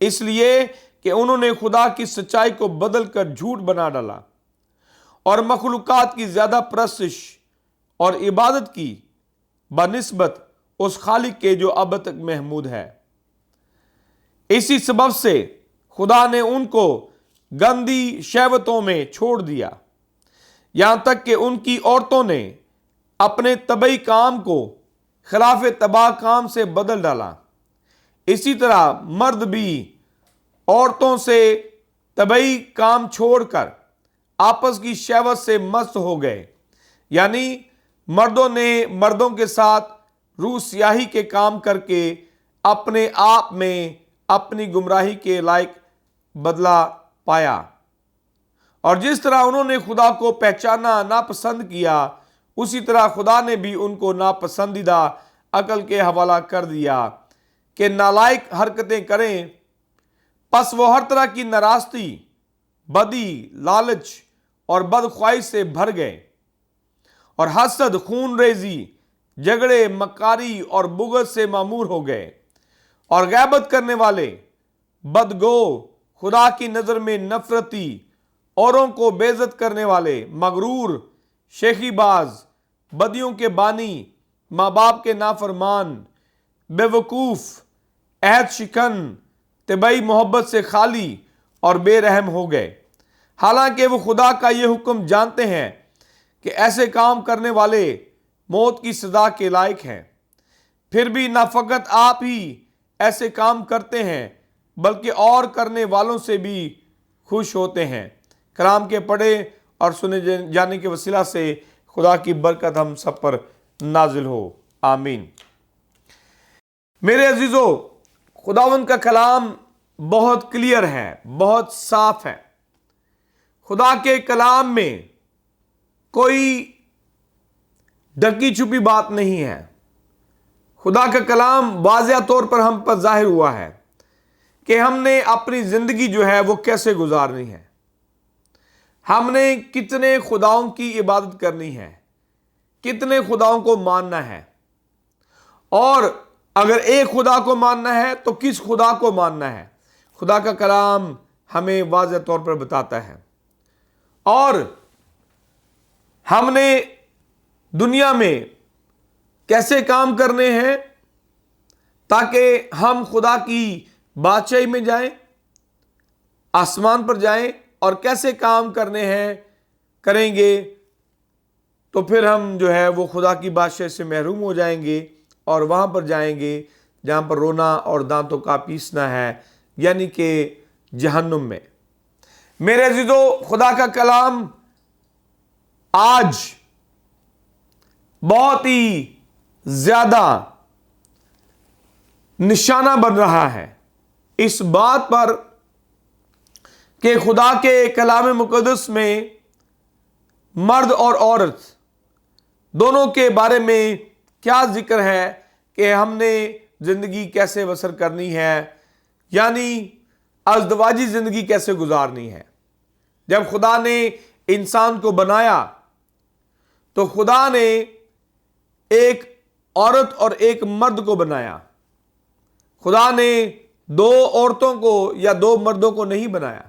اس لیے کہ انہوں نے خدا کی سچائی کو بدل کر جھوٹ بنا ڈالا اور مخلوقات کی زیادہ پرستش اور عبادت کی بنسبت اس خالق کے جو اب تک محمود ہے۔ اسی سبب سے خدا نے ان کو گندی شہوتوں میں چھوڑ دیا، یہاں تک کہ ان کی عورتوں نے اپنے طبعی کام کو خلاف طبع کام سے بدل ڈالا۔ اسی طرح مرد بھی عورتوں سے طبعی کام چھوڑ کر آپس کی شہوت سے مست ہو گئے، یعنی مردوں نے مردوں کے ساتھ روح سیاہی کے کام کر کے اپنے آپ میں اپنی گمراہی کے لائق بدلہ پایا، اور جس طرح انہوں نے خدا کو پہچانا ناپسند کیا، اسی طرح خدا نے بھی ان کو ناپسندیدہ عقل کے حوالہ کر دیا کہ نالائق حرکتیں کریں۔ پس وہ ہر طرح کی ناراستی، بدی، لالچ اور بدخواہی سے بھر گئے، اور حسد، خون ریزی، جھگڑے، مکاری اور بغض سے معمور ہو گئے، اور غیبت کرنے والے، بدگو، خدا کی نظر میں نفرتی، اوروں کو بے عزت کرنے والے، مغرور، شیخی باز، بدیوں کے بانی، ماں باپ کے نافرمان، بے وقوف، عہد شکن، طبعی محبت سے خالی اور بے رحم ہو گئے، حالانکہ وہ خدا کا یہ حکم جانتے ہیں کہ ایسے کام کرنے والے موت کی سزا کے لائق ہیں۔ پھر بھی نہ فقط آپ ہی ایسے کام کرتے ہیں بلکہ اور کرنے والوں سے بھی خوش ہوتے ہیں۔ کلام کے پڑھے اور سنے جانے کے وسیلہ سے خدا کی برکت ہم سب پر نازل ہو، آمین۔ میرے عزیزو، خداوند کا کلام بہت کلیئر ہے، بہت صاف ہے۔ خدا کے کلام میں کوئی ڈھکی چھپی بات نہیں ہے۔ خدا کا کلام واضح طور پر ہم پر ظاہر ہوا ہے کہ ہم نے اپنی زندگی جو ہے وہ کیسے گزارنی ہے، ہم نے کتنے خداؤں کی عبادت کرنی ہے، کتنے خداؤں کو ماننا ہے، اور اگر ایک خدا کو ماننا ہے تو کس خدا کو ماننا ہے۔ خدا کا کلام ہمیں واضح طور پر بتاتا ہے، اور ہم نے دنیا میں کیسے کام کرنے ہیں تاکہ ہم خدا کی بادشاہی میں جائیں، آسمان پر جائیں، اور کیسے کام کرنے ہیں کریں گے تو پھر ہم جو ہے وہ خدا کی بادشاہی سے محروم ہو جائیں گے، اور وہاں پر جائیں گے جہاں پر رونا اور دانتوں کا پیسنا ہے، یعنی کہ جہنم میں۔ میرے عزیزو، خدا کا کلام آج بہت ہی زیادہ نشانہ بن رہا ہے اس بات پر کہ خدا کے کلام مقدس میں مرد اور عورت دونوں کے بارے میں کیا ذکر ہے کہ ہم نے زندگی کیسے بسر کرنی ہے، یعنی ازدواجی زندگی کیسے گزارنی ہے۔ جب خدا نے انسان کو بنایا تو خدا نے ایک عورت اور ایک مرد کو بنایا۔ خدا نے دو عورتوں کو یا دو مردوں کو نہیں بنایا۔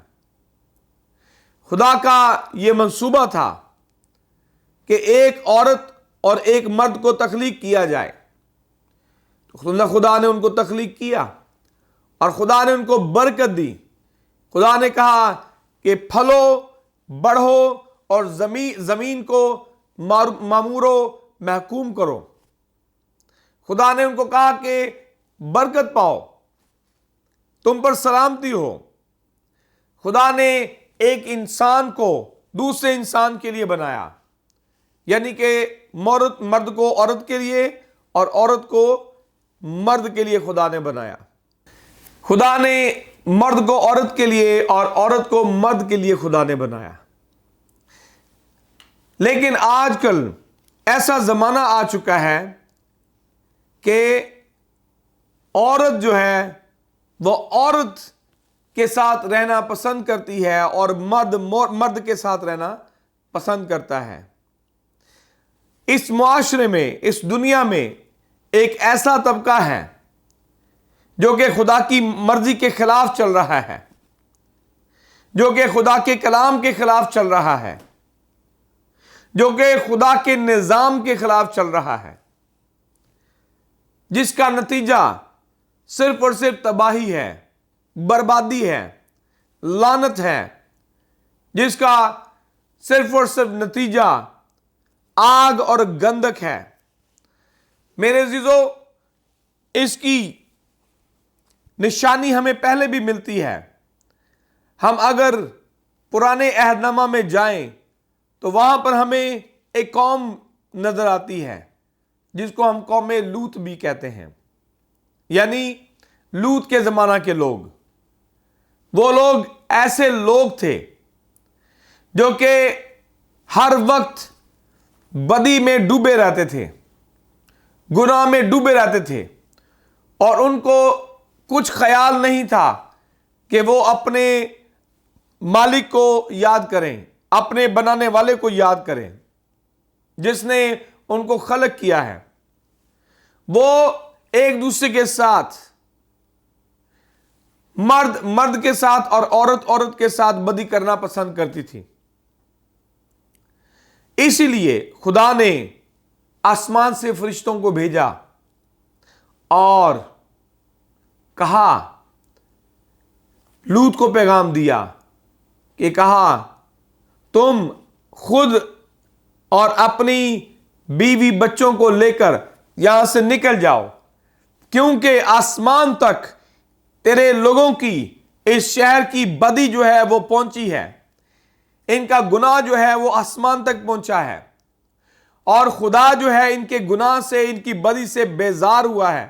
خدا کا یہ منصوبہ تھا کہ ایک عورت اور ایک مرد کو تخلیق کیا جائے، تو خدا نے ان کو تخلیق کیا اور خدا نے ان کو برکت دی۔ خدا نے کہا کہ پھلو، بڑھو اور زمین کو معمور و محکوم کرو۔ خدا نے ان کو کہا کہ برکت پاؤ، تم پر سلامتی ہو۔ خدا نے ایک انسان کو دوسرے انسان کے لیے بنایا، یعنی کہ مرد کو عورت کے لیے اور عورت کو مرد کے لیے خدا نے بنایا۔ خدا نے مرد کو عورت کے لیے اور عورت کو مرد کے لیے خدا نے بنایا۔ لیکن آج کل ایسا زمانہ آ چکا ہے کہ عورت جو ہے وہ عورت کے ساتھ رہنا پسند کرتی ہے اور مرد کے ساتھ رہنا پسند کرتا ہے۔ اس معاشرے میں، اس دنیا میں ایک ایسا طبقہ ہے جو کہ خدا کی مرضی کے خلاف چل رہا ہے، جو کہ خدا کے کلام کے خلاف چل رہا ہے، جو کہ خدا کے نظام کے خلاف چل رہا ہے، جس کا نتیجہ صرف اور صرف تباہی ہے، بربادی ہے، لعنت ہے، جس کا صرف اور صرف نتیجہ آگ اور گندک ہے۔ میرے عزیزو، اس کی نشانی ہمیں پہلے بھی ملتی ہے۔ ہم اگر پرانے عہد نامہ میں جائیں تو وہاں پر ہمیں ایک قوم نظر آتی ہے جس کو ہم قوم لوط بھی کہتے ہیں، یعنی لوط کے زمانہ کے لوگ۔ وہ لوگ ایسے لوگ تھے جو کہ ہر وقت بدی میں ڈوبے رہتے تھے، گناہ میں ڈوبے رہتے تھے، اور ان کو کچھ خیال نہیں تھا کہ وہ اپنے مالک کو یاد کریں، اپنے بنانے والے کو یاد کریں جس نے ان کو خلق کیا ہے۔ وہ ایک دوسرے کے ساتھ، مرد مرد کے ساتھ اور عورت عورت کے ساتھ بدی کرنا پسند کرتی تھی۔ اسی لیے خدا نے آسمان سے فرشتوں کو بھیجا اور کہا، لوط کو پیغام دیا کہ کہا تم خود اور اپنی بیوی بچوں کو لے کر یہاں سے نکل جاؤ، کیونکہ آسمان تک تیرے لوگوں کی، اس شہر کی بدی جو ہے وہ پہنچی ہے، ان کا گناہ جو ہے وہ آسمان تک پہنچا ہے، اور خدا جو ہے ان کے گناہ سے، ان کی بدی سے بیزار ہوا ہے،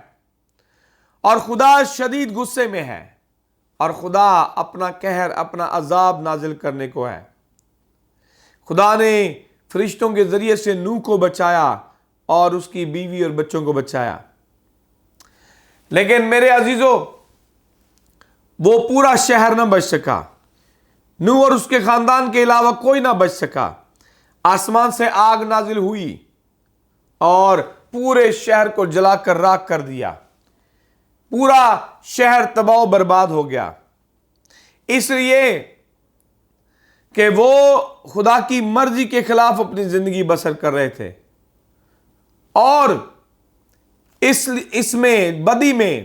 اور خدا شدید غصے میں ہے، اور خدا اپنا قہر، اپنا عذاب نازل کرنے کو ہے۔ خدا نے فرشتوں کے ذریعے سے نوح کو بچایا اور اس کی بیوی اور بچوں کو بچایا، لیکن میرے عزیزو، وہ پورا شہر نہ بچ سکا۔ نوح اور اس کے خاندان کے علاوہ کوئی نہ بچ سکا۔ آسمان سے آگ نازل ہوئی اور پورے شہر کو جلا کر راکھ کر دیا۔ پورا شہر تباہ و برباد ہو گیا، اس لیے کہ وہ خدا کی مرضی کے خلاف اپنی زندگی بسر کر رہے تھے، اور اس میں، بدی میں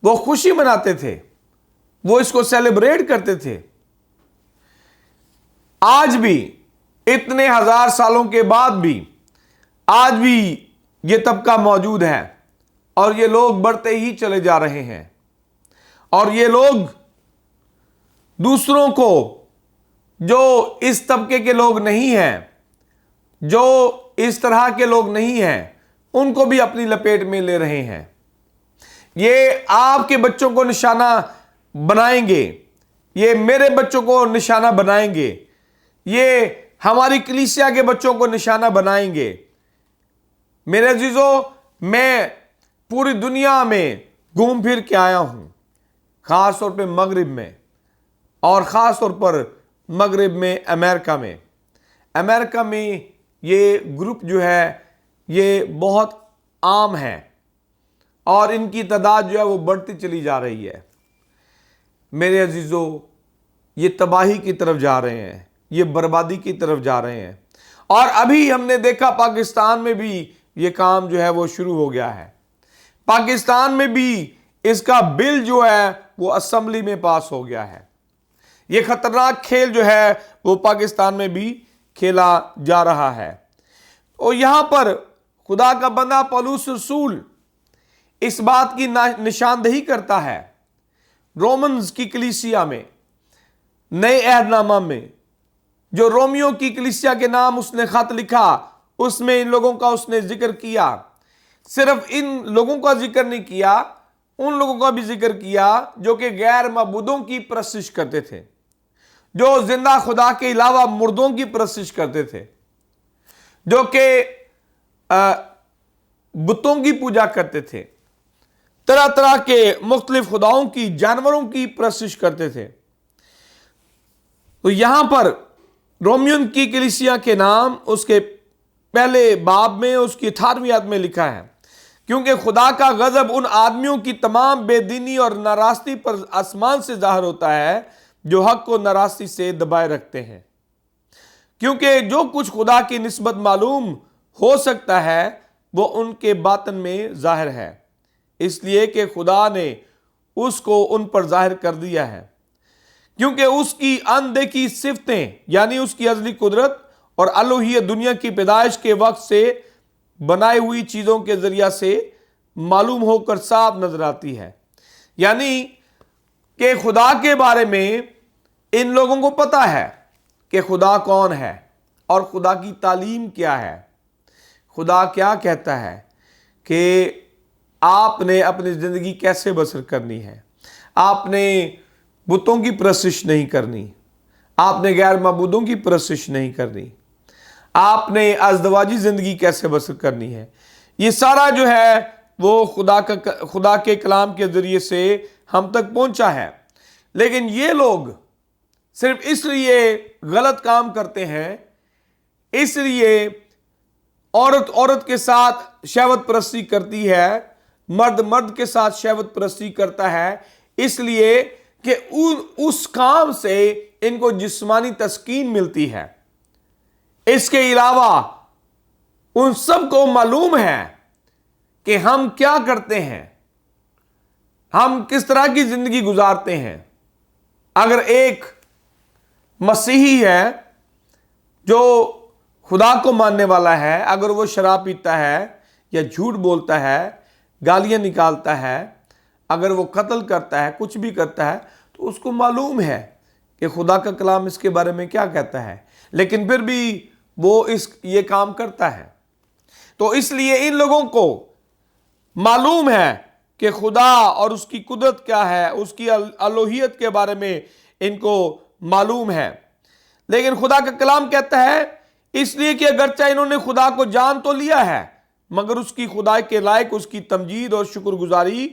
وہ خوشی مناتے تھے، وہ اس کو سیلیبریٹ کرتے تھے۔ آج بھی اتنے ہزار سالوں کے بعد بھی آج بھی یہ طبقہ موجود ہے، اور یہ لوگ بڑھتے ہی چلے جا رہے ہیں، اور یہ لوگ دوسروں کو، جو اس طبقے کے لوگ نہیں ہیں، جو اس طرح کے لوگ نہیں ہیں، ان کو بھی اپنی لپیٹ میں لے رہے ہیں۔ یہ آپ کے بچوں کو نشانہ بنائیں گے، یہ میرے بچوں کو نشانہ بنائیں گے، یہ ہماری کلیسیا کے بچوں کو نشانہ بنائیں گے۔ میرے عزیزو، میں پوری دنیا میں گھوم پھر کے آیا ہوں، خاص طور پہ مغرب میں، اور خاص طور پر مغرب میں، امریکہ میں یہ گروپ جو ہے یہ بہت عام ہے، اور ان کی تعداد جو ہے وہ بڑھتی چلی جا رہی ہے۔ میرے عزیزو، یہ تباہی کی طرف جا رہے ہیں، یہ بربادی کی طرف جا رہے ہیں، اور ابھی ہم نے دیکھا پاکستان میں بھی یہ کام جو ہے وہ شروع ہو گیا ہے۔ پاکستان میں بھی اس کا بل جو ہے وہ اسمبلی میں پاس ہو گیا ہے۔ یہ خطرناک کھیل جو ہے وہ پاکستان میں بھی کھیلا جا رہا ہے۔ اور یہاں پر خدا کا بندہ پولس رسول اس بات کی نشاندہی کرتا ہے، رومنز کی کلیسیا میں، نئے عہد نامہ میں، جو رومیو کی کلیسیا کے نام اس نے خط لکھا، اس میں ان لوگوں کا اس نے ذکر کیا۔ صرف ان لوگوں کا ذکر نہیں کیا، ان لوگوں کا بھی ذکر کیا جو کہ غیر معبودوں کی پرستش کرتے تھے، جو زندہ خدا کے علاوہ مردوں کی پرستش کرتے تھے، جو کہ بتوں کی پوجا کرتے تھے، طرح طرح کے مختلف خداؤں کی، جانوروں کی پرستش کرتے تھے۔ تو یہاں پر رومیون کی کلیسیا کے نام اس کے پہلے باب میں، اس کی 18ویں آیت میں لکھا ہے کیونکہ خدا کا غضب ان آدمیوں کی تمام بے دینی اور ناراستی پر آسمان سے ظاہر ہوتا ہے جو حق کو ناراستی سے دبائے رکھتے ہیں۔ کیونکہ جو کچھ خدا کی نسبت معلوم ہو سکتا ہے وہ ان کے باطن میں ظاہر ہے، اس لیے کہ خدا نے اس کو ان پر ظاہر کر دیا ہے۔ کیونکہ اس کی اندیکھی صفتیں یعنی اس کی ازلی قدرت اور الوہیت دنیا کی پیدائش کے وقت سے بنائی ہوئی چیزوں کے ذریعہ سے معلوم ہو کر صاف نظر آتی ہے۔ یعنی کہ خدا کے بارے میں ان لوگوں کو پتہ ہے کہ خدا کون ہے اور خدا کی تعلیم کیا ہے۔ خدا کیا کہتا ہے کہ آپ نے اپنی زندگی کیسے بسر کرنی ہے۔ آپ نے بتوں کی پرستش نہیں کرنی، آپ نے غیر معبودوں کی پرستش نہیں کرنی، آپ نے ازدواجی زندگی کیسے بسر کرنی ہے۔ یہ سارا جو ہے وہ خدا کے کلام کے ذریعے سے ہم تک پہنچا ہے، لیکن یہ لوگ صرف اس لیے غلط کام کرتے ہیں، اس لیے عورت کے ساتھ شہوت پرستی کرتی ہے، مرد کے ساتھ شہوت پرستی کرتا ہے، اس لیے کہ اس کام سے ان کو جسمانی تسکین ملتی ہے۔ اس کے علاوہ ان سب کو معلوم ہے کہ ہم کیا کرتے ہیں، ہم کس طرح کی زندگی گزارتے ہیں۔ اگر ایک مسیحی ہے جو خدا کو ماننے والا ہے، اگر وہ شراب پیتا ہے یا جھوٹ بولتا ہے، گالیاں نکالتا ہے، اگر وہ قتل کرتا ہے، کچھ بھی کرتا ہے، تو اس کو معلوم ہے کہ خدا کا کلام اس کے بارے میں کیا کہتا ہے، لیکن پھر بھی وہ یہ کام کرتا ہے۔ تو اس لیے ان لوگوں کو معلوم ہے کہ خدا اور اس کی قدرت کیا ہے، اس کی الوہیت کے بارے میں ان کو معلوم ہے، لیکن خدا کا کلام کہتا ہے اس لیے کہ اگرچہ انہوں نے خدا کو جان تو لیا ہے مگر اس کی خدائی کے لائق اس کی تمجید اور شکر گزاری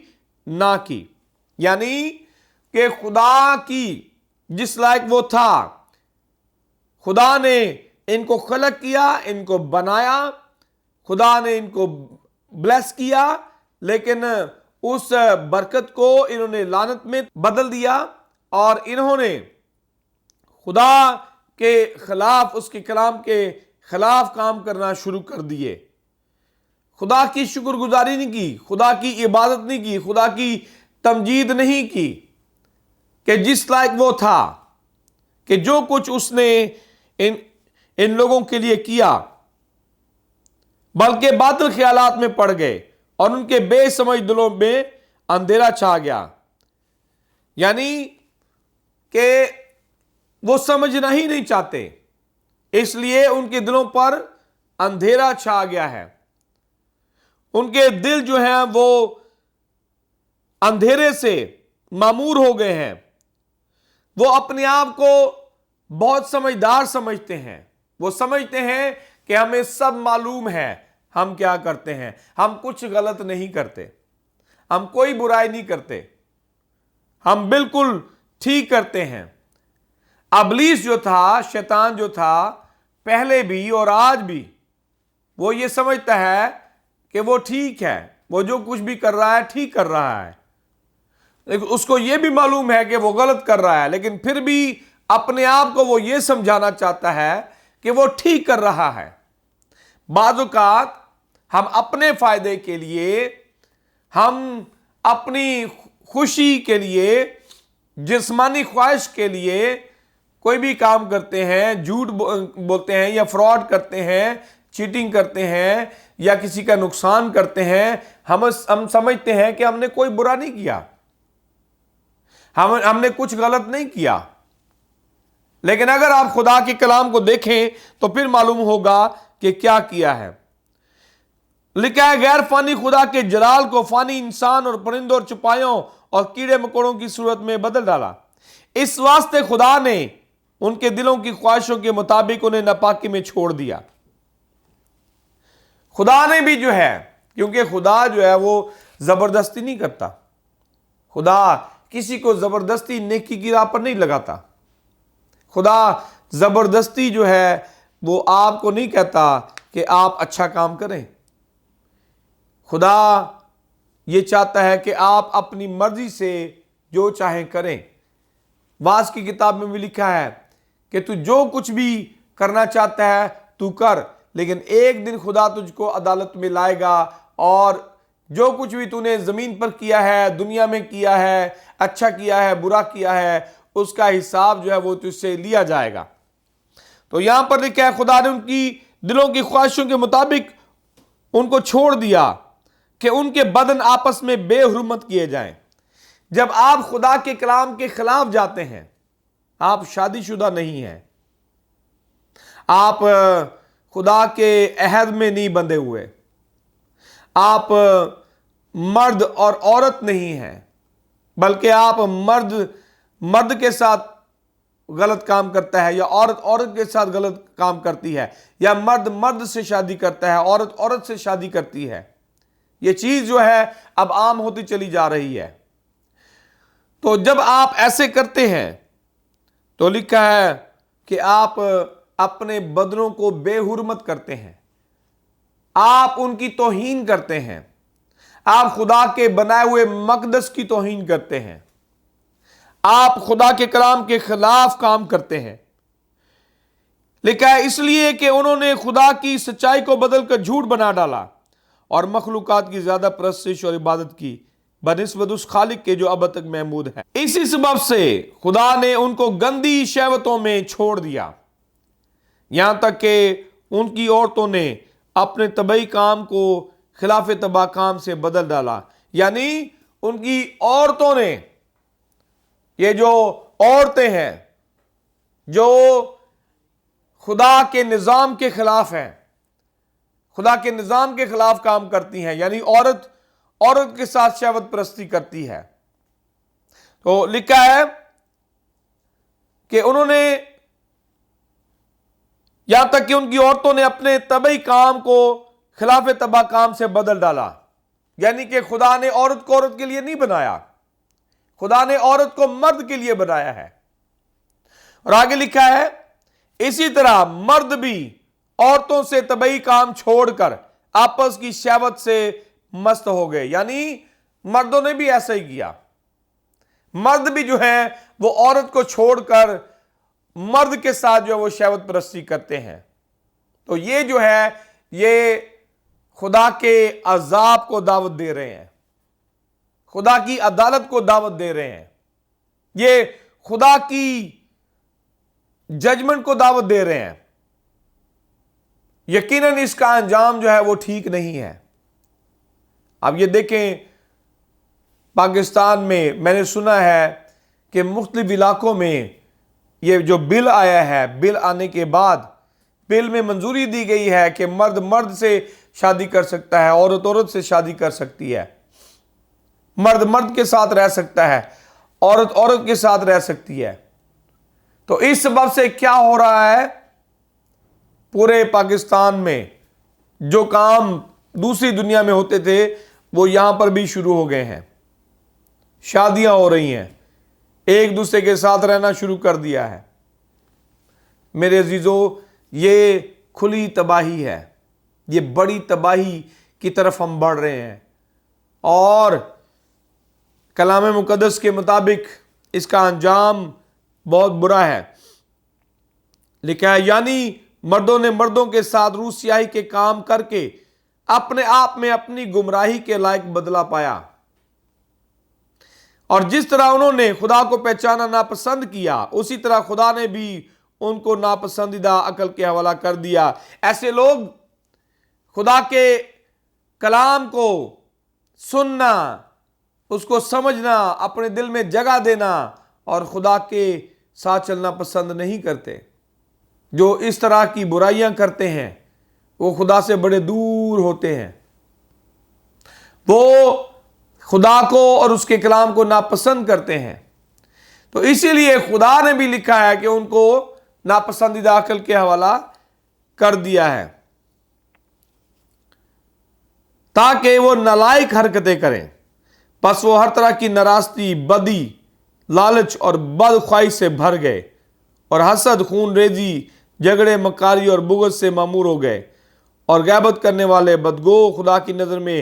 نہ کی۔ یعنی کہ خدا کی جس لائق وہ تھا، خدا نے ان کو خلق کیا، ان کو بنایا، خدا نے ان کو بلیس کیا، لیکن اس برکت کو انہوں نے لعنت میں بدل دیا اور انہوں نے خدا کے خلاف، اس کے کلام کے خلاف کام کرنا شروع کر دیے۔ خدا کی شکر گزاری نہیں کی، خدا کی عبادت نہیں کی، خدا کی تمجید نہیں کی کہ جس لائق وہ تھا، کہ جو کچھ اس نے ان لوگوں کے لیے کیا، بلکہ باطل خیالات میں پڑ گئے اور ان کے بے سمجھ دلوں میں اندھیرا چھا گیا۔ یعنی کہ وہ سمجھنا ہی نہیں چاہتے، اس لیے ان کے دلوں پر اندھیرا چھا گیا ہے۔ ان کے دل جو ہیں وہ اندھیرے سے معمور ہو گئے ہیں۔ وہ اپنے آپ کو بہت سمجھدار سمجھتے ہیں، وہ سمجھتے ہیں کہ ہمیں سب معلوم ہے ہم کیا کرتے ہیں، ہم کچھ غلط نہیں کرتے، ہم کوئی برائی نہیں کرتے، ہم بالکل ٹھیک کرتے ہیں۔ ابلیس جو تھا، شیطان جو تھا، پہلے بھی اور آج بھی وہ یہ سمجھتا ہے کہ وہ ٹھیک ہے، وہ جو کچھ بھی کر رہا ہے ٹھیک کر رہا ہے، لیکن اس کو یہ بھی معلوم ہے کہ وہ غلط کر رہا ہے، لیکن پھر بھی اپنے آپ کو وہ یہ سمجھانا چاہتا ہے کہ وہ ٹھیک کر رہا ہے۔ بعض اوقات ہم اپنے فائدے کے لیے، ہم اپنی خوشی کے لیے، جسمانی خواہش کے لیے کوئی بھی کام کرتے ہیں، جھوٹ بولتے ہیں یا فراڈ کرتے ہیں، چیٹنگ کرتے ہیں یا کسی کا نقصان کرتے ہیں۔ ہم سمجھتے ہیں کہ ہم نے کوئی برا نہیں کیا، ہم نے کچھ غلط نہیں کیا، لیکن اگر آپ خدا کے کلام کو دیکھیں تو پھر معلوم ہوگا کہ کیا کیا ہے۔ لکھا ہے غیر فانی خدا کے جلال کو فانی انسان اور پرندوں اور چپائیوں اور کیڑے مکوڑوں کی صورت میں بدل ڈالا۔ اس واسطے خدا نے ان کے دلوں کی خواہشوں کے مطابق انہیں ناپاکی میں چھوڑ دیا۔ خدا نے بھی جو ہے، کیونکہ خدا جو ہے وہ زبردستی نہیں کرتا، خدا کسی کو زبردستی نیکی کی راہ پر نہیں لگاتا، خدا زبردستی جو ہے وہ آپ کو نہیں کہتا کہ آپ اچھا کام کریں۔ خدا یہ چاہتا ہے کہ آپ اپنی مرضی سے جو چاہیں کریں۔ واعظ کی کتاب میں بھی لکھا ہے کہ تو جو کچھ بھی کرنا چاہتا ہے تو کر، لیکن ایک دن خدا تجھ کو عدالت میں لائے گا، اور جو کچھ بھی تو نے زمین پر کیا ہے، دنیا میں کیا ہے، اچھا کیا ہے، برا کیا ہے، اس کا حساب جو ہے وہ تجھ سے لیا جائے گا۔ تو یہاں پر لکھا ہے خدا نے ان کی دلوں کی خواہشوں کے مطابق ان کو چھوڑ دیا کہ ان کے بدن آپس میں بے حرمت کیے جائیں۔ جب آپ خدا کے کلام کے خلاف جاتے ہیں، آپ شادی شدہ نہیں ہیں، آپ خدا کے عہد میں نہیں بندھے ہوئے، آپ مرد اور عورت نہیں ہیں، بلکہ آپ مرد کے ساتھ غلط کام کرتا ہے، یا عورت کے ساتھ غلط کام کرتی ہے، یا مرد سے شادی کرتا ہے، عورت سے شادی کرتی ہے۔ یہ چیز جو ہے اب عام ہوتی چلی جا رہی ہے۔ تو جب آپ ایسے کرتے ہیں تو لکھا ہے کہ آپ اپنے بدنوں کو بے حرمت کرتے ہیں، آپ ان کی توہین کرتے ہیں، آپ خدا کے بنائے ہوئے مقدس کی توہین کرتے ہیں، آپ خدا کے کلام کے خلاف کام کرتے ہیں۔ لکھا ہے اس لیے کہ انہوں نے خدا کی سچائی کو بدل کر جھوٹ بنا ڈالا اور مخلوقات کی زیادہ پرستش اور عبادت کی بنسبت اس خالق کے جو اب تک محمود ہے۔ اسی سبب سے خدا نے ان کو گندی شہوتوں میں چھوڑ دیا، یہاں تک کہ ان کی عورتوں نے اپنے طبعی کام کو خلاف طبع کام سے بدل ڈالا۔ یعنی ان کی عورتوں نے، یہ جو عورتیں ہیں جو خدا کے نظام کے خلاف ہیں، خدا کے نظام کے خلاف کام کرتی ہیں، یعنی عورت کے ساتھ شہوت پرستی کرتی ہے، تو لکھا ہے کہ انہوں نے، یہاں تک کہ ان کی عورتوں نے اپنے طبعی کام کو خلاف طبع کام سے بدل ڈالا۔ یعنی کہ خدا نے عورت کو عورت کے لیے نہیں بنایا، خدا نے عورت کو مرد کے لیے بنایا ہے۔ اور آگے لکھا ہے اسی طرح مرد بھی عورتوں سے طبعی کام چھوڑ کر آپس کی شہوت سے مست ہو گئے۔ یعنی مردوں نے بھی ایسا ہی کیا، مرد بھی جو ہے وہ عورت کو چھوڑ کر مرد کے ساتھ جو ہے وہ شہوت پرستی کرتے ہیں۔ تو یہ جو ہے یہ خدا کے عذاب کو دعوت دے رہے ہیں، خدا کی عدالت کو دعوت دے رہے ہیں، یہ خدا کی ججمنٹ کو دعوت دے رہے ہیں۔ یقیناً اس کا انجام جو ہے وہ ٹھیک نہیں ہے۔ اب یہ دیکھیں پاکستان میں نے سنا ہے کہ مختلف علاقوں میں یہ جو بل آیا ہے، بل آنے کے بعد بل میں منظوری دی گئی ہے کہ مرد سے شادی کر سکتا ہے، عورت سے شادی کر سکتی ہے، مرد کے ساتھ رہ سکتا ہے، عورت کے ساتھ رہ سکتی ہے۔ تو اس سبب سے کیا ہو رہا ہے، پورے پاکستان میں جو کام دوسری دنیا میں ہوتے تھے وہ یہاں پر بھی شروع ہو گئے ہیں، شادیاں ہو رہی ہیں، ایک دوسرے کے ساتھ رہنا شروع کر دیا ہے۔ میرے عزیزو، یہ کھلی تباہی ہے، یہ بڑی تباہی کی طرف ہم بڑھ رہے ہیں، اور کلام مقدس کے مطابق اس کا انجام بہت برا ہے۔ لکھا ہے یعنی مردوں نے مردوں کے ساتھ روح سیاہی کے کام کر کے اپنے آپ میں اپنی گمراہی کے لائق بدلہ پایا، اور جس طرح انہوں نے خدا کو پہچانا ناپسند کیا، اسی طرح خدا نے بھی ان کو ناپسندیدہ عقل کے حوالہ کر دیا۔ ایسے لوگ خدا کے کلام کو سننا، اس کو سمجھنا، اپنے دل میں جگہ دینا اور خدا کے ساتھ چلنا پسند نہیں کرتے۔ جو اس طرح کی برائیاں کرتے ہیں وہ خدا سے بڑے دور ہوتے ہیں، وہ خدا کو اور اس کے کلام کو ناپسند کرتے ہیں۔ تو اسی لیے خدا نے بھی لکھا ہے کہ ان کو ناپسندیدہ عقل کے حوالہ کر دیا ہے، تاکہ وہ نالائق حرکتیں کریں۔ پس وہ ہر طرح کی ناراستی، بدی، لالچ اور بدخواہی سے بھر گئے، اور حسد، خون ریزی، جھگڑے، مکاری اور بغض سے معمور ہو گئے، اور غیبت کرنے والے، بدگو، خدا کی نظر میں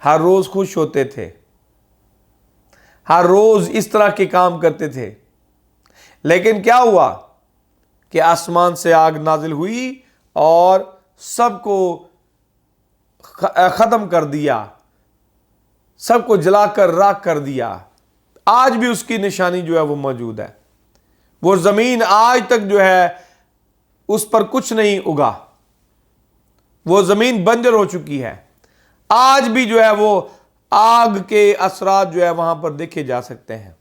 ہر روز خوش ہوتے تھے، ہر روز اس طرح کے کام کرتے تھے، لیکن کیا ہوا کہ آسمان سے آگ نازل ہوئی اور سب کو ختم کر دیا، سب کو جلا کر راکھ کر دیا۔ آج بھی اس کی نشانی جو ہے وہ موجود ہے۔ وہ زمین آج تک جو ہے اس پر کچھ نہیں اگا، وہ زمین بنجر ہو چکی ہے۔ آج بھی جو ہے وہ آگ کے اثرات جو ہے وہاں پر دیکھے جا سکتے ہیں۔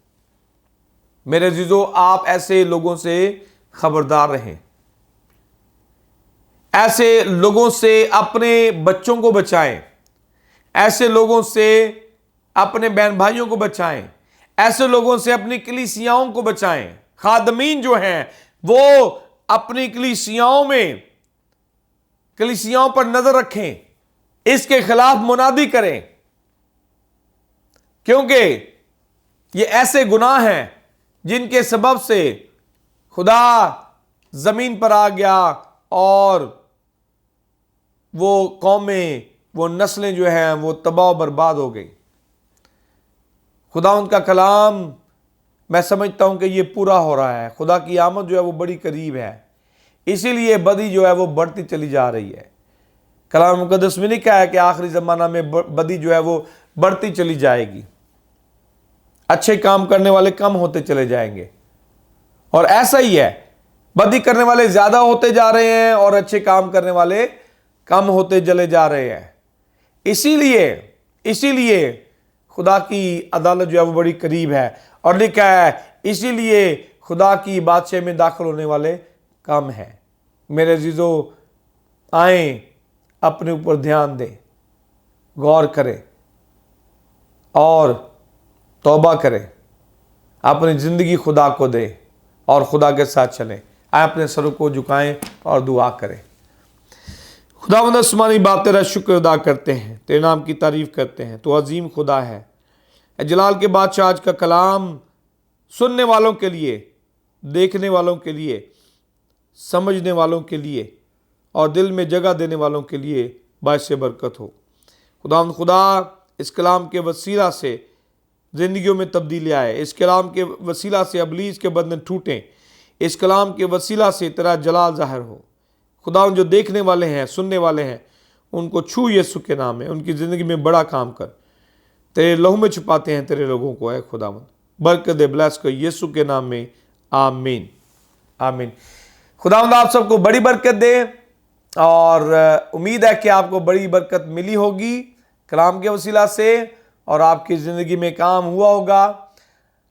میرے عزیزو، آپ ایسے لوگوں سے خبردار رہیں، ایسے لوگوں سے اپنے بچوں کو بچائیں، ایسے لوگوں سے اپنے بہن بھائیوں کو بچائیں، ایسے لوگوں سے اپنی کلیسیاؤں کو بچائیں۔ خادمین جو ہیں وہ اپنی کلیسیاؤں پر نظر رکھیں، اس کے خلاف منادی کریں، کیونکہ یہ ایسے گناہ ہیں جن کے سبب سے خدا زمین پر آ گیا اور وہ قومیں، وہ نسلیں جو ہیں وہ تباہ و برباد ہو گئی۔ خدا ان کا کلام، میں سمجھتا ہوں کہ یہ پورا ہو رہا ہے۔ خدا کی آمد جو ہے وہ بڑی قریب ہے، اسی لیے بدی جو ہے وہ بڑھتی چلی جا رہی ہے۔ کلام مقدس میں نہیں کہا ہے کہ آخری زمانہ میں بدی جو ہے وہ بڑھتی چلی جائے گی، اچھے کام کرنے والے کم ہوتے چلے جائیں گے، اور ایسا ہی ہے، بدی کرنے والے زیادہ ہوتے جا رہے ہیں اور اچھے کام کرنے والے کم ہوتے چلے جا رہے ہیں۔ اسی لیے خدا کی عدالت جو ہے وہ بڑی قریب ہے، اور لکھا ہے اسی لیے خدا کی بادشاہی میں داخل ہونے والے کم ہیں۔ میرے عزیزو، آئیں اپنے اوپر دھیان دیں، غور کریں اور توبہ کریں، اپنی زندگی خدا کو دیں اور خدا کے ساتھ چلیں۔ آئیں اپنے سروں کو جھکائیں اور دعا کریں۔ خداوند آسمانی باپ، تیرا شکر ادا کرتے ہیں، تیرے نام کی تعریف کرتے ہیں، تو عظیم خدا ہے۔ اے جلال کے بادشاہ، آج کا کلام سننے والوں کے لیے، دیکھنے والوں کے لیے، سمجھنے والوں کے لیے اور دل میں جگہ دینے والوں کے لیے باعث برکت ہو۔ خداوند خدا، اس کلام کے وسیلہ سے زندگیوں میں تبدیلی آئے، اس کلام کے وسیلہ سے ابلیس کے بندھن ٹوٹیں، اس کلام کے وسیلہ سے تیرا جلال ظاہر ہو۔ خداوند جو دیکھنے والے ہیں، سننے والے ہیں، ان کو چھو یسوع کے نام میں، ان کی زندگی میں بڑا کام کر۔ تیرے لہو میں چھپاتے ہیں تیرے لوگوں کو، اے خداوند برکت دے، بلیس کر یسوع کے نام میں، آمین آمین۔ خداوند آپ سب کو بڑی برکت دے، اور امید ہے کہ آپ کو بڑی برکت ملی ہوگی کلام کے وسیلہ سے، اور آپ کی زندگی میں کام ہوا ہوگا۔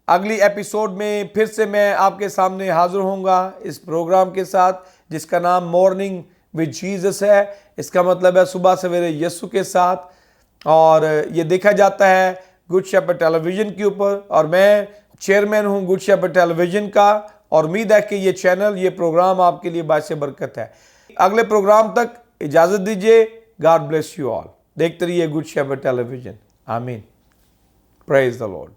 اگلی ایپیسوڈ میں پھر سے میں آپ کے سامنے حاضر ہوں گا اس پروگرام کے ساتھ، جس کا نام مارننگ وتھ جیزس ہے۔ اس کا مطلب ہے صبح سویرے یسوع کے ساتھ، اور یہ دیکھا جاتا ہے گڈ شیپرڈ ٹیلی ویژن کے اوپر، اور میں چیئرمین ہوں گڈ شیپرڈ ٹیلی ویژن کا، اور امید ہے کہ یہ چینل، یہ پروگرام آپ کے لیے باعث برکت ہے۔ اگلے پروگرام تک اجازت دیجیے۔ God bless you all. دیکھتے رہیے گڈ شیپرڈ ٹیلی ویژن۔ آمین۔ پریز دی لارڈ۔